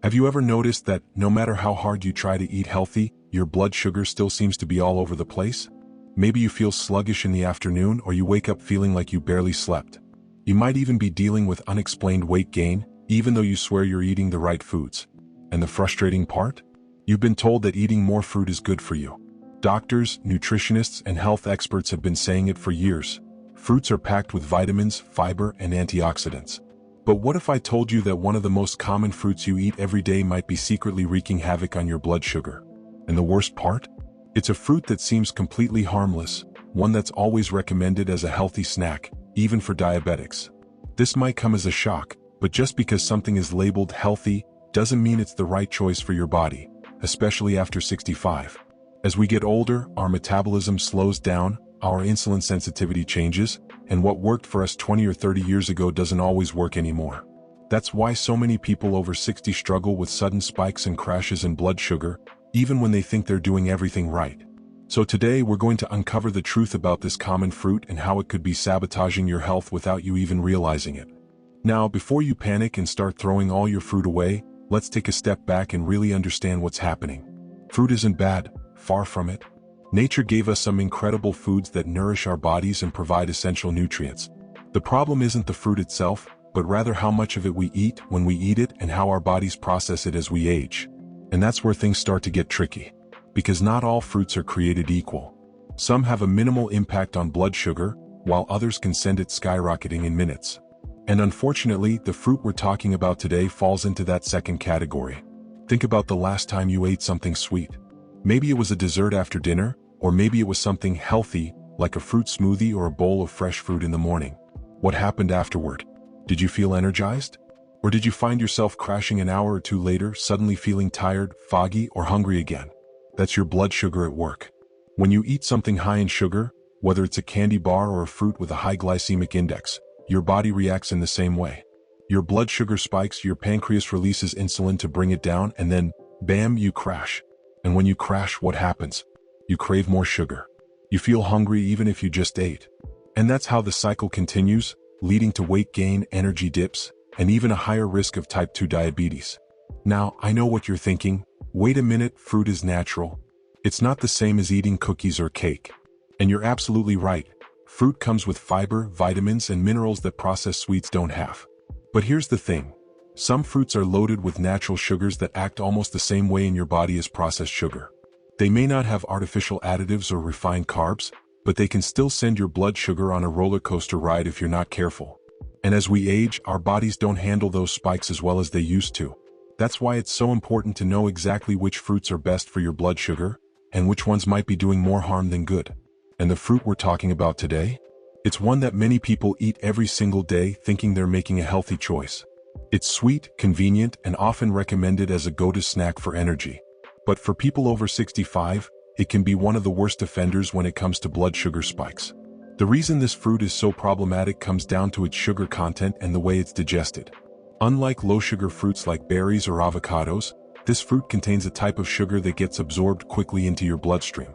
Have you ever noticed that no matter how hard you try to eat healthy, your blood sugar still seems to be all over the place? Maybe you feel sluggish in the afternoon or you wake up feeling like you barely slept. You might even be dealing with unexplained weight gain, even though you swear you're eating the right foods. And the frustrating part? You've been told that eating more fruit is good for you. Doctors, nutritionists, and health experts have been saying it for years. Fruits are packed with vitamins, fiber, and antioxidants. But what if I told you that one of the most common fruits you eat every day might be secretly wreaking havoc on your blood sugar? And the worst part? It's a fruit that seems completely harmless, one that's always recommended as a healthy snack, even for diabetics. This might come as a shock, but just because something is labeled healthy doesn't mean it's the right choice for your body, especially after 65. As we get older, our metabolism slows down, our insulin sensitivity changes, and what worked for us 20 or 30 years ago doesn't always work anymore. That's why so many people over 60 struggle with sudden spikes and crashes in blood sugar, even when they think they're doing everything right. So today we're going to uncover the truth about this common fruit and how it could be sabotaging your health without you even realizing it. Now, before you panic and start throwing all your fruit away, let's take a step back and really understand what's happening. Fruit isn't bad, far from it. Nature gave us some incredible foods that nourish our bodies and provide essential nutrients. The problem isn't the fruit itself, but rather how much of it we eat, when we eat it, and how our bodies process it as we age. And that's where things start to get tricky. Because not all fruits are created equal. Some have a minimal impact on blood sugar, while others can send it skyrocketing in minutes. And unfortunately, the fruit we're talking about today falls into that second category. Think about the last time you ate something sweet. Maybe it was a dessert after dinner, or maybe it was something healthy, like a fruit smoothie or a bowl of fresh fruit in the morning. What happened afterward? Did you feel energized? Or did you find yourself crashing an hour or two later, suddenly feeling tired, foggy, or hungry again? That's your blood sugar at work. When you eat something high in sugar, whether it's a candy bar or a fruit with a high glycemic index, your body reacts in the same way. Your blood sugar spikes, your pancreas releases insulin to bring it down, and then, bam, you crash. And when you crash, what happens? You crave more sugar. You feel hungry even if you just ate. And that's how the cycle continues, leading to weight gain, energy dips, and even a higher risk of type 2 diabetes. Now, I know what you're thinking. Wait a minute, fruit is natural. It's not the same as eating cookies or cake. And you're absolutely right. Fruit comes with fiber, vitamins, and minerals that processed sweets don't have. But here's the thing. Some fruits are loaded with natural sugars that act almost the same way in your body as processed sugar. They may not have artificial additives or refined carbs, but they can still send your blood sugar on a roller coaster ride if you're not careful. And as we age, our bodies don't handle those spikes as well as they used to. That's why it's so important to know exactly which fruits are best for your blood sugar, and which ones might be doing more harm than good. And the fruit we're talking about today? It's one that many people eat every single day thinking they're making a healthy choice. It's sweet, convenient, and often recommended as a go-to snack for energy. But for people over 65, it can be one of the worst offenders when it comes to blood sugar spikes. The reason this fruit is so problematic comes down to its sugar content and the way it's digested. Unlike low-sugar fruits like berries or avocados, this fruit contains a type of sugar that gets absorbed quickly into your bloodstream.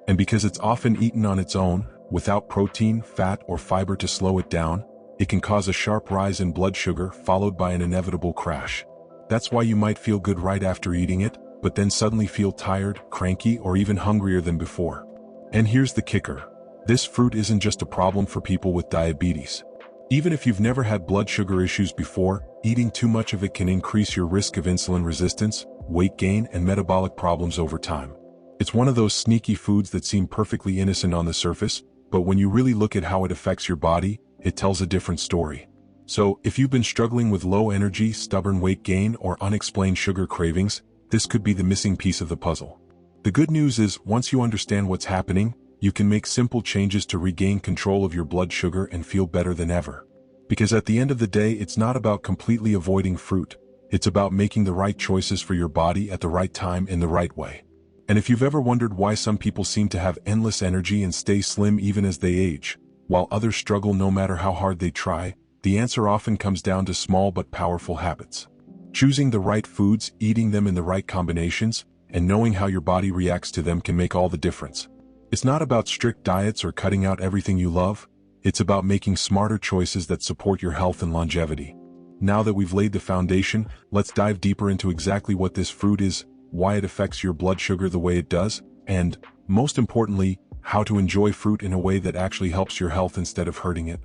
And because it's often eaten on its own, without protein, fat, or fiber to slow it down, it can cause a sharp rise in blood sugar followed by an inevitable crash. That's why you might feel good right after eating it, but then suddenly feel tired, cranky, or even hungrier than before. And here's the kicker. This fruit isn't just a problem for people with diabetes. Even if you've never had blood sugar issues before, eating too much of it can increase your risk of insulin resistance, weight gain, and metabolic problems over time. It's one of those sneaky foods that seem perfectly innocent on the surface, but when you really look at how it affects your body, it tells a different story. So, if you've been struggling with low energy, stubborn weight gain, or unexplained sugar cravings, this could be the missing piece of the puzzle. The good news is, once you understand what's happening, you can make simple changes to regain control of your blood sugar and feel better than ever. Because at the end of the day, it's not about completely avoiding fruit. It's about making the right choices for your body at the right time in the right way. And if you've ever wondered why some people seem to have endless energy and stay slim even as they age, while others struggle no matter how hard they try, the answer often comes down to small but powerful habits. Choosing the right foods, eating them in the right combinations, and knowing how your body reacts to them can make all the difference. It's not about strict diets or cutting out everything you love. It's about making smarter choices that support your health and longevity. Now that we've laid the foundation, let's dive deeper into exactly what this fruit is, why it affects your blood sugar the way it does, and, most importantly, how to enjoy fruit in a way that actually helps your health instead of hurting it.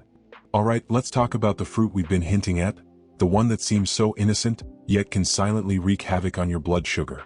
Alright, let's talk about the fruit we've been hinting at, the one that seems so innocent, yet can silently wreak havoc on your blood sugar.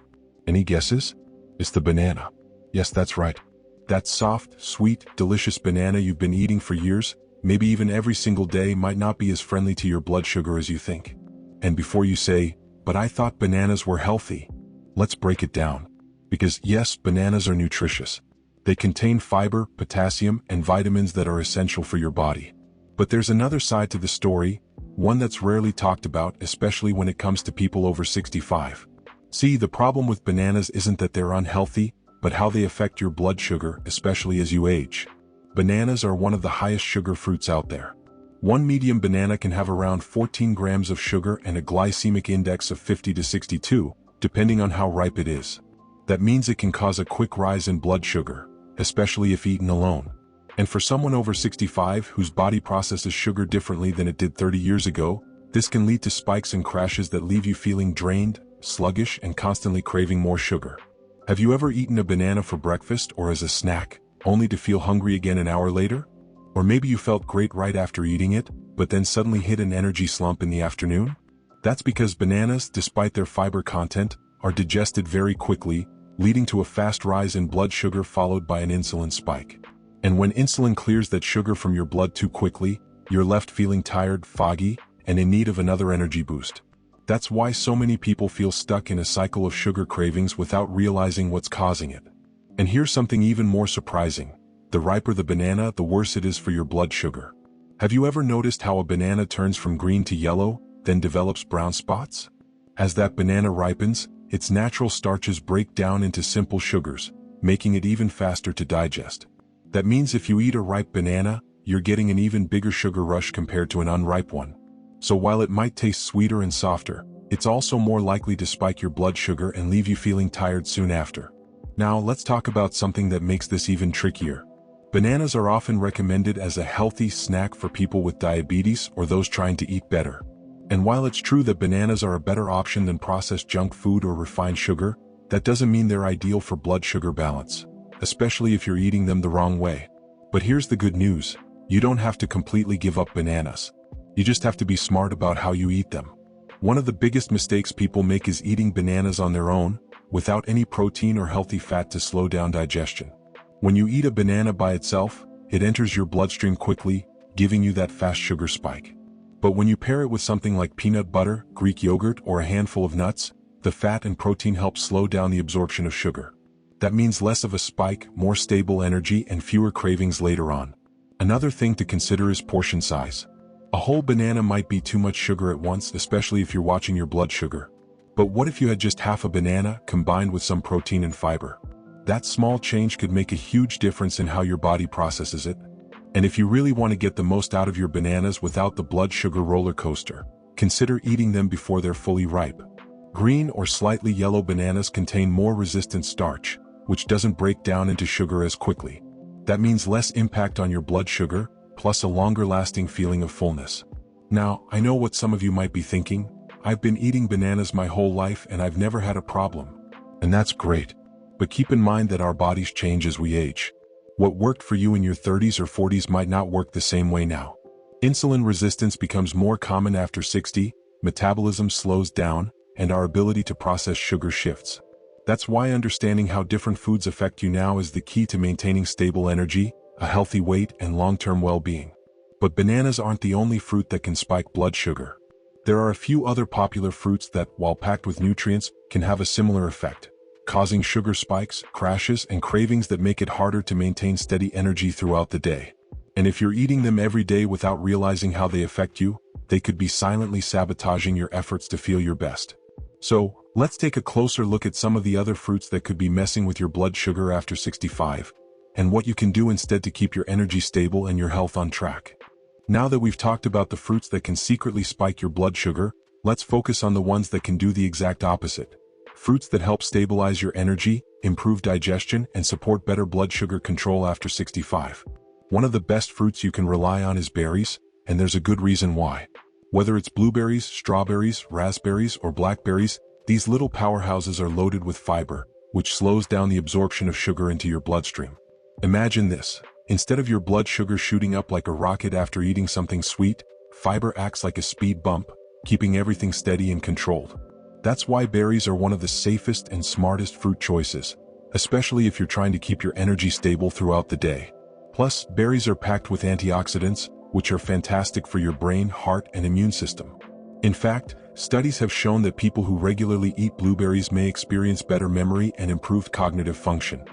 Any guesses? It's the banana. Yes, that's right. That soft, sweet, delicious banana you've been eating for years, maybe even every single day, might not be as friendly to your blood sugar as you think. And before you say, "But I thought bananas were healthy," let's break it down. Because yes, bananas are nutritious. They contain fiber, potassium, and vitamins that are essential for your body. But there's another side to the story, one that's rarely talked about, especially when it comes to people over 65. See, the problem with bananas isn't that they're unhealthy, but how they affect your blood sugar, especially as you age. Bananas are one of the highest sugar fruits out there. One medium banana can have around 14 grams of sugar and a glycemic index of 50 to 62, depending on how ripe it is. That means it can cause a quick rise in blood sugar, especially if eaten alone. And for someone over 65 whose body processes sugar differently than it did 30 years ago, this can lead to spikes and crashes that leave you feeling drained, sluggish, and constantly craving more sugar. Have you ever eaten a banana for breakfast or as a snack, only to feel hungry again an hour later? Or maybe you felt great right after eating it, but then suddenly hit an energy slump in the afternoon? That's because bananas, despite their fiber content, are digested very quickly, leading to a fast rise in blood sugar followed by an insulin spike. And when insulin clears that sugar from your blood too quickly, you're left feeling tired, foggy, and in need of another energy boost. That's why so many people feel stuck in a cycle of sugar cravings without realizing what's causing it. And here's something even more surprising. The riper the banana, the worse it is for your blood sugar. Have you ever noticed how a banana turns from green to yellow, then develops brown spots? As that banana ripens, its natural starches break down into simple sugars, making it even faster to digest. That means if you eat a ripe banana, you're getting an even bigger sugar rush compared to an unripe one. So while it might taste sweeter and softer, it's also more likely to spike your blood sugar and leave you feeling tired soon after. Now let's talk about something that makes this even trickier. Bananas are often recommended as a healthy snack for people with diabetes or those trying to eat better. And while it's true that bananas are a better option than processed junk food or refined sugar, that doesn't mean they're ideal for blood sugar balance, especially if you're eating them the wrong way. But here's the good news. You don't have to completely give up bananas. You just have to be smart about how you eat them. One of the biggest mistakes people make is eating bananas on their own, without any protein or healthy fat to slow down digestion. When you eat a banana by itself, it enters your bloodstream quickly, giving you that fast sugar spike. But when you pair it with something like peanut butter, Greek yogurt, or a handful of nuts, the fat and protein help slow down the absorption of sugar. That means less of a spike, more stable energy, and fewer cravings later on. Another thing to consider is portion size. A whole banana might be too much sugar at once, especially if you're watching your blood sugar. But what if you had just half a banana combined with some protein and fiber? That small change could make a huge difference in how your body processes it. And if you really want to get the most out of your bananas without the blood sugar roller coaster, consider eating them before they're fully ripe. Green or slightly yellow bananas contain more resistant starch, which doesn't break down into sugar as quickly. That means less impact on your blood sugar, plus a longer-lasting feeling of fullness. Now, I know what some of you might be thinking. I've been eating bananas my whole life and I've never had a problem. And that's great. But keep in mind that our bodies change as we age. What worked for you in your 30s or 40s might not work the same way now. Insulin resistance becomes more common after 60, metabolism slows down, and our ability to process sugar shifts. That's why understanding how different foods affect you now is the key to maintaining stable energy, a healthy weight, and long-term well-being. But bananas aren't the only fruit that can spike blood sugar. There are a few other popular fruits that, while packed with nutrients, can have a similar effect, causing sugar spikes, crashes, and cravings that make it harder to maintain steady energy throughout the day. And if you're eating them every day without realizing how they affect you, they could be silently sabotaging your efforts to feel your best. So, let's take a closer look at some of the other fruits that could be messing with your blood sugar after 65, and what you can do instead to keep your energy stable and your health on track. Now that we've talked about the fruits that can secretly spike your blood sugar, let's focus on the ones that can do the exact opposite. Fruits that help stabilize your energy, improve digestion, and support better blood sugar control after 65. One of the best fruits you can rely on is berries, and there's a good reason why. Whether it's blueberries, strawberries, raspberries, or blackberries, these little powerhouses are loaded with fiber, which slows down the absorption of sugar into your bloodstream. Imagine this. Instead of your blood sugar shooting up like a rocket after eating something sweet, fiber acts like a speed bump, keeping everything steady and controlled. That's why berries are one of the safest and smartest fruit choices, especially if you're trying to keep your energy stable throughout the day. Plus, berries are packed with antioxidants, which are fantastic for your brain, heart, and immune system. In fact, studies have shown that people who regularly eat blueberries may experience better memory and improved cognitive function,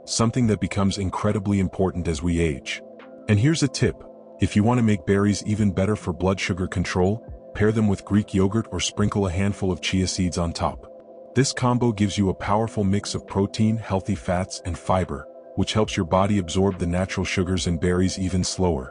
something that becomes incredibly important as we age. And here's a tip. If you want to make berries even better for blood sugar control, pair them with Greek yogurt or sprinkle a handful of chia seeds on top. This combo gives you a powerful mix of protein, healthy fats, and fiber, which helps your body absorb the natural sugars in berries even slower.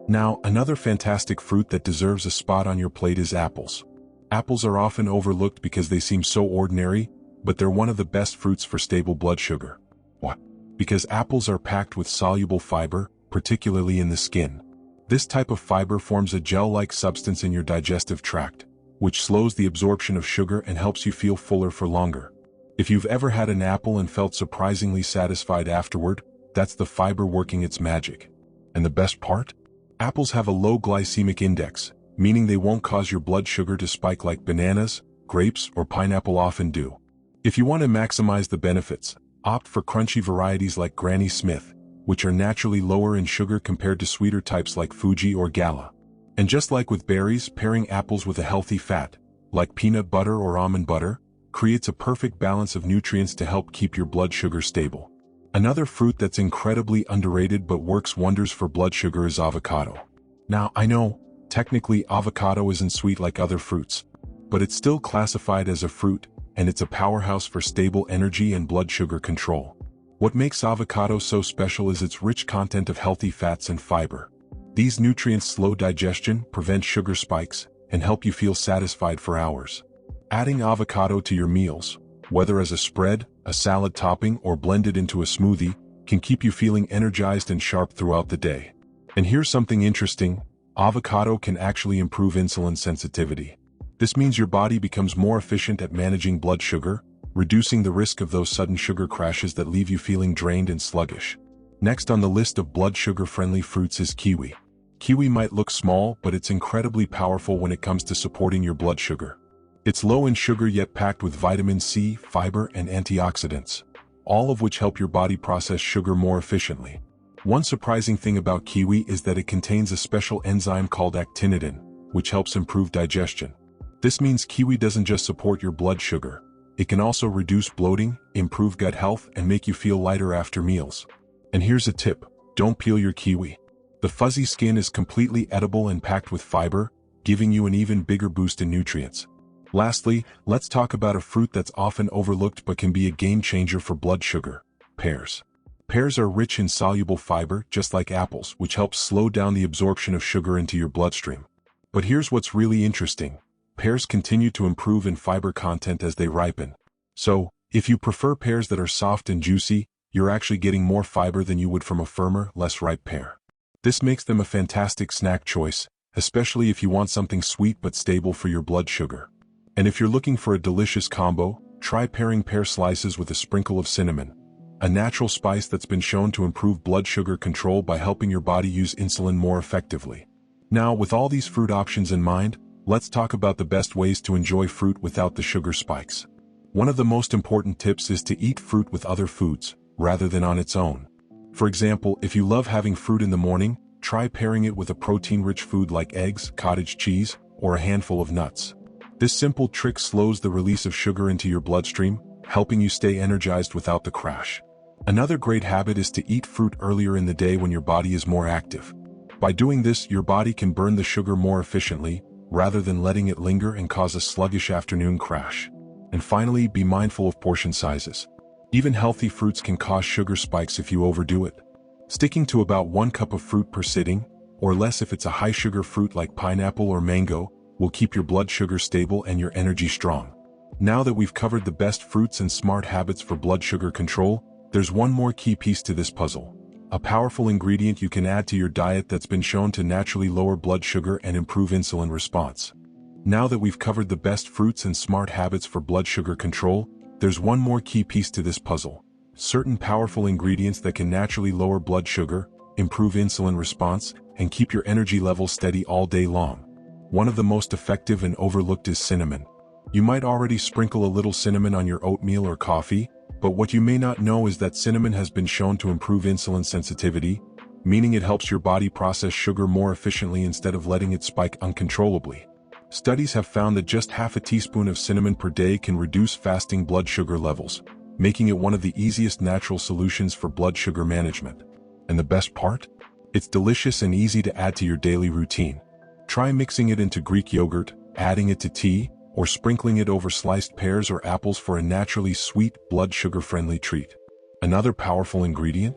Now, another fantastic fruit that deserves a spot on your plate is apples. Apples are often overlooked because they seem so ordinary, but they're one of the best fruits for stable blood sugar. Why? Because apples are packed with soluble fiber, particularly in the skin. This type of fiber forms a gel-like substance in your digestive tract, which slows the absorption of sugar and helps you feel fuller for longer. If you've ever had an apple and felt surprisingly satisfied afterward, that's the fiber working its magic. And the best part? Apples have a low glycemic index, meaning they won't cause your blood sugar to spike like bananas, grapes, or pineapple often do. If you want to maximize the benefits, opt for crunchy varieties like Granny Smith, which are naturally lower in sugar compared to sweeter types like Fuji or Gala. And just like with berries, pairing apples with a healthy fat, like peanut butter or almond butter, creates a perfect balance of nutrients to help keep your blood sugar stable. Another fruit that's incredibly underrated but works wonders for blood sugar is avocado. Now, I know, technically avocado isn't sweet like other fruits, but it's still classified as a fruit, and it's a powerhouse for stable energy and blood sugar control. What makes avocado so special is its rich content of healthy fats and fiber. These nutrients slow digestion, prevent sugar spikes, and help you feel satisfied for hours. Adding avocado to your meals, whether as a spread, a salad topping, or blended into a smoothie, can keep you feeling energized and sharp throughout the day. And here's something interesting: avocado can actually improve insulin sensitivity. This means your body becomes more efficient at managing blood sugar, reducing the risk of those sudden sugar crashes that leave you feeling drained and sluggish. Next on the list of blood sugar-friendly fruits is kiwi. Kiwi might look small, but it's incredibly powerful when it comes to supporting your blood sugar. It's low in sugar yet packed with vitamin C, fiber, and antioxidants, all of which help your body process sugar more efficiently. One surprising thing about kiwi is that it contains a special enzyme called actinidin, which helps improve digestion. This means kiwi doesn't just support your blood sugar, it can also reduce bloating, improve gut health, and make you feel lighter after meals. And here's a tip: don't peel your kiwi. The fuzzy skin is completely edible and packed with fiber, giving you an even bigger boost in nutrients. Lastly, let's talk about a fruit that's often overlooked but can be a game changer for blood sugar: pears. Pears are rich in soluble fiber, just like apples, which helps slow down the absorption of sugar into your bloodstream. But here's what's really interesting: pears continue to improve in fiber content as they ripen. So, if you prefer pears that are soft and juicy, you're actually getting more fiber than you would from a firmer, less ripe pear. This makes them a fantastic snack choice, especially if you want something sweet but stable for your blood sugar. And if you're looking for a delicious combo, try pairing pear slices with a sprinkle of cinnamon, a natural spice that's been shown to improve blood sugar control by helping your body use insulin more effectively. Now, with all these fruit options in mind, let's talk about the best ways to enjoy fruit without the sugar spikes. One of the most important tips is to eat fruit with other foods, rather than on its own. For example, if you love having fruit in the morning, try pairing it with a protein-rich food like eggs, cottage cheese, or a handful of nuts. This simple trick slows the release of sugar into your bloodstream, helping you stay energized without the crash. Another great habit is to eat fruit earlier in the day when your body is more active. By doing this, your body can burn the sugar more efficiently, rather than letting it linger and cause a sluggish afternoon crash. And finally, be mindful of portion sizes. Even healthy fruits can cause sugar spikes if you overdo it. Sticking to about 1 cup of fruit per sitting, or less if it's a high-sugar fruit like pineapple or mango, will keep your blood sugar stable and your energy strong. Now that we've covered the best fruits and smart habits for blood sugar control, there's one more key piece to this puzzle: a powerful ingredient you can add to your diet that's been shown to naturally lower blood sugar and improve insulin response. Now that we've covered the best fruits and smart habits for blood sugar control, there's one more key piece to this puzzle. Certain powerful ingredients that can naturally lower blood sugar, improve insulin response, and keep your energy levels steady all day long. One of the most effective and overlooked is cinnamon. You might already sprinkle a little cinnamon on your oatmeal or coffee, but what you may not know is that cinnamon has been shown to improve insulin sensitivity, meaning it helps your body process sugar more efficiently instead of letting it spike uncontrollably. Studies have found that just half a teaspoon of cinnamon per day can reduce fasting blood sugar levels, making it one of the easiest natural solutions for blood sugar management. And the best part? It's delicious and easy to add to your daily routine. Try mixing it into Greek yogurt, adding it to tea, or sprinkling it over sliced pears or apples for a naturally sweet, blood sugar-friendly treat. Another powerful ingredient?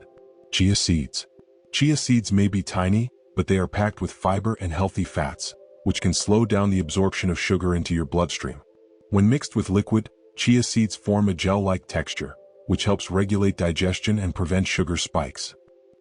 Chia seeds. Chia seeds may be tiny, but they are packed with fiber and healthy fats, which can slow down the absorption of sugar into your bloodstream. When mixed with liquid, chia seeds form a gel-like texture, which helps regulate digestion and prevent sugar spikes.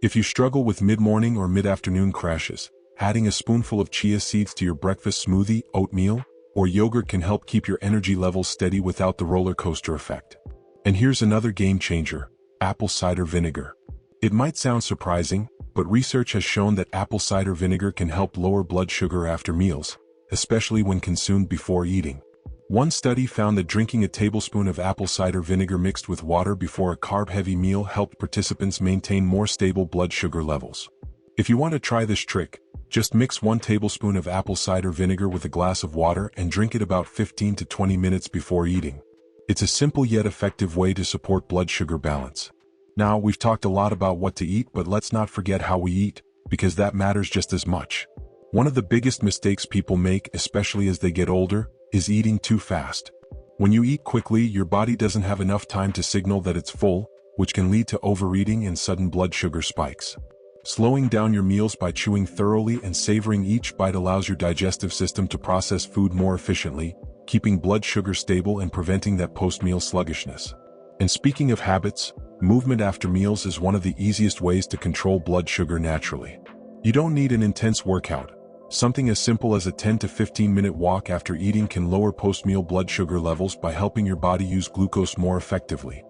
If you struggle with mid-morning or mid-afternoon crashes, adding a spoonful of chia seeds to your breakfast smoothie, oatmeal, or yogurt can help keep your energy levels steady without the roller coaster effect. And here's another game changer: apple cider vinegar. It might sound surprising, but research has shown that apple cider vinegar can help lower blood sugar after meals, especially when consumed before eating. One study found that drinking a tablespoon of apple cider vinegar mixed with water before a carb-heavy meal helped participants maintain more stable blood sugar levels. If you want to try this trick, just mix 1 tablespoon of apple cider vinegar with a glass of water and drink it about 15 to 20 minutes before eating. It's a simple yet effective way to support blood sugar balance. Now, we've talked a lot about what to eat, but let's not forget how we eat, because that matters just as much. One of the biggest mistakes people make, especially as they get older, is eating too fast. When you eat quickly, your body doesn't have enough time to signal that it's full, which can lead to overeating and sudden blood sugar spikes. Slowing down your meals by chewing thoroughly and savoring each bite allows your digestive system to process food more efficiently, keeping blood sugar stable and preventing that post-meal sluggishness. And speaking of habits, movement after meals is one of the easiest ways to control blood sugar naturally. You don't need an intense workout. Something as simple as a 10 to 15-minute walk after eating can lower post-meal blood sugar levels by helping your body use glucose more effectively.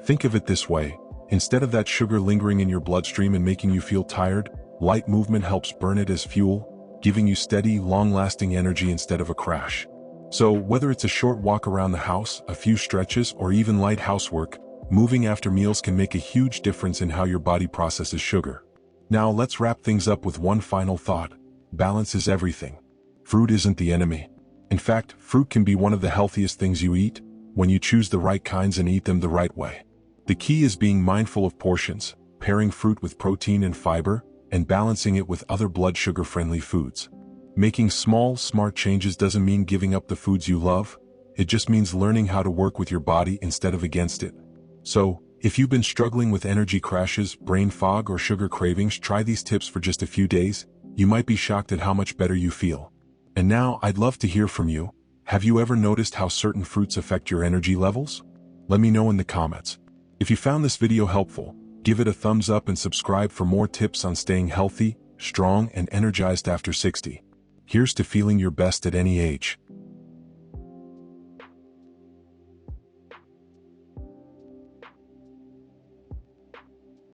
Think of it this way: instead of that sugar lingering in your bloodstream and making you feel tired, light movement helps burn it as fuel, giving you steady, long-lasting energy instead of a crash. So, whether it's a short walk around the house, a few stretches, or even light housework, moving after meals can make a huge difference in how your body processes sugar. Now let's wrap things up with one final thought: balance is everything. Fruit isn't the enemy. In fact, fruit can be one of the healthiest things you eat, when you choose the right kinds and eat them the right way. The key is being mindful of portions, pairing fruit with protein and fiber, and balancing it with other blood sugar-friendly foods. Making small, smart changes doesn't mean giving up the foods you love. It just means learning how to work with your body instead of against it. So, if you've been struggling with energy crashes, brain fog, or sugar cravings, try these tips for just a few days. You might be shocked at how much better you feel. And now, I'd love to hear from you. Have you ever noticed how certain fruits affect your energy levels? Let me know in the comments. If you found this video helpful, give it a thumbs up and subscribe for more tips on staying healthy, strong, and energized after 60. Here's to feeling your best at any age.